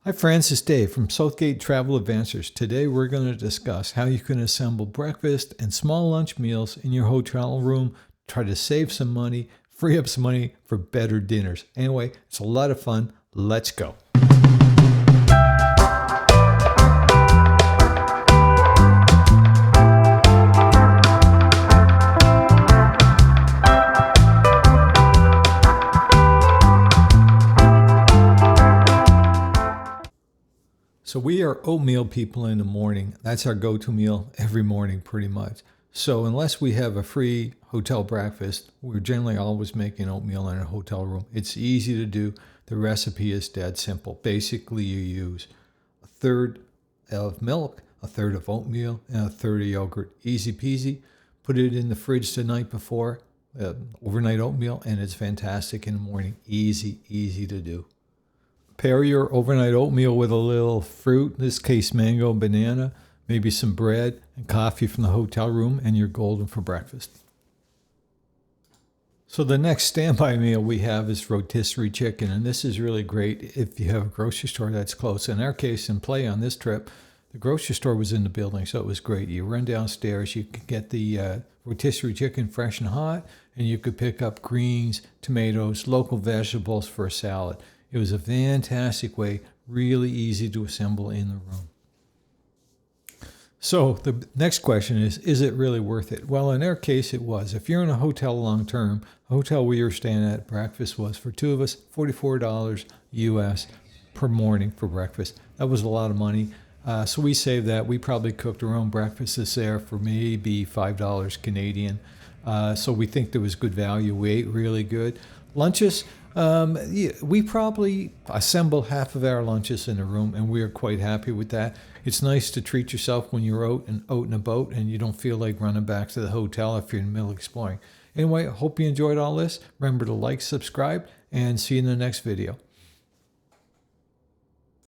Hi friends, it's Dave from Southgate Travel Adventures. Today we're going to discuss how you can assemble breakfast and small lunch meals in your hotel room, try to save some money, free up some money for better dinners. Anyway, it's a lot of fun. Let's go. So we are oatmeal people in the morning. That's our go-to meal every morning pretty much. So unless we have a free hotel breakfast, we're generally always making oatmeal in a hotel room. It's easy to do. The recipe is dead simple. Basically, you use a third of milk, a third of oatmeal, and a third of yogurt. Easy peasy. Put it in the fridge the night before, overnight oatmeal, and it's fantastic in the morning. Easy to do. Pair your overnight oatmeal with a little fruit, in this case mango, banana, maybe some bread and coffee from the hotel room, and you're golden for breakfast. So the next standby meal we have is rotisserie chicken, and this is really great if you have a grocery store that's close. In our case, in Play on this trip, the grocery store was in the building, so it was great. You run downstairs, you could get the rotisserie chicken fresh and hot, and you could pick up greens, tomatoes, local vegetables for a salad. It was a fantastic way, really easy to assemble in the room. So the next question is it really worth it? Well, in our case, it was. If you're in a hotel long term, a hotel we were staying at, breakfast was for two of us, $44 US per morning for breakfast. That was a lot of money. So we saved that. We probably cooked our own breakfasts there for maybe $5 Canadian. So we think there was good value. We ate really good. Lunches, we probably assemble half of our lunches in a room, and we are quite happy with that. It's nice to treat yourself when you're out in a boat and you don't feel like running back to the hotel if you're in the middle of exploring. Anyway, I hope you enjoyed all this. Remember to like, subscribe, and see you in the next video.